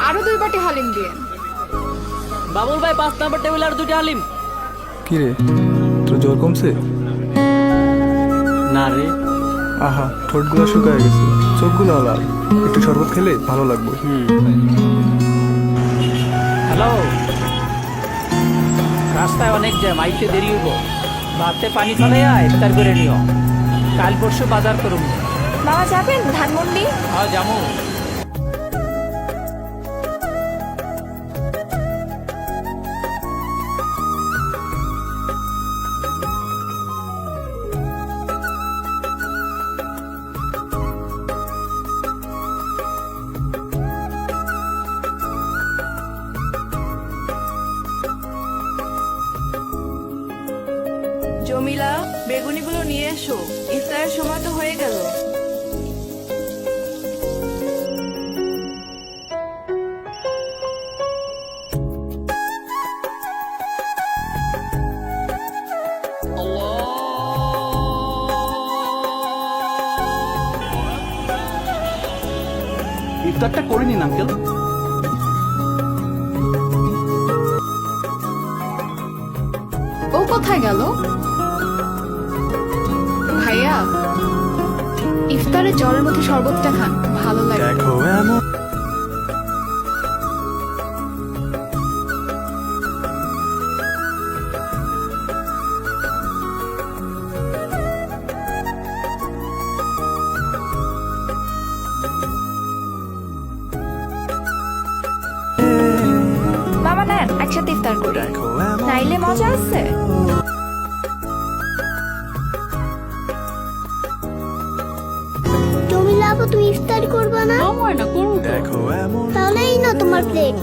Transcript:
আরো 2 বাটি হালিম দিয়েন। বাবুল ভাই 5 নম্বর টেবিল আর 2টা হালিম। কি রে, তোর জ্বর কমছে? না রে। আহা, ঠোঁটগুলো শুকায় গেছে, চোখগুলো লাল। একটু শরবত খেলে ভালো লাগবে। হ্যালো, রাস্তায় অনেক জ্যাম, আইতে দেরি হইব। ভাতে পানি ফেলাইয়া ইফতার করে নিও। কাল পরশু বাজার করুম। মামা যাবেন ধানমন্ডি? হ্যাঁ যামু। জমিলা, বেগুনিগুলো নিয়ে এসো, ইফতারের সময় তো হয়ে গেল। ইফতারটা করে নিন আঙ্কেল। ও কোথায় গেল? ভাইয়া, ইফতারে জলের মধ্যে শরবতটা খান, ভালো লাগে। দেখো এমন মামা নেন, একসাথে ইফতার করি। দেখো এমন নাইলে মজা আছে। জমিলা আপু, তুমি ইফতার করবা না? দেখো এমন তাহলে এই না তোমার প্লেট।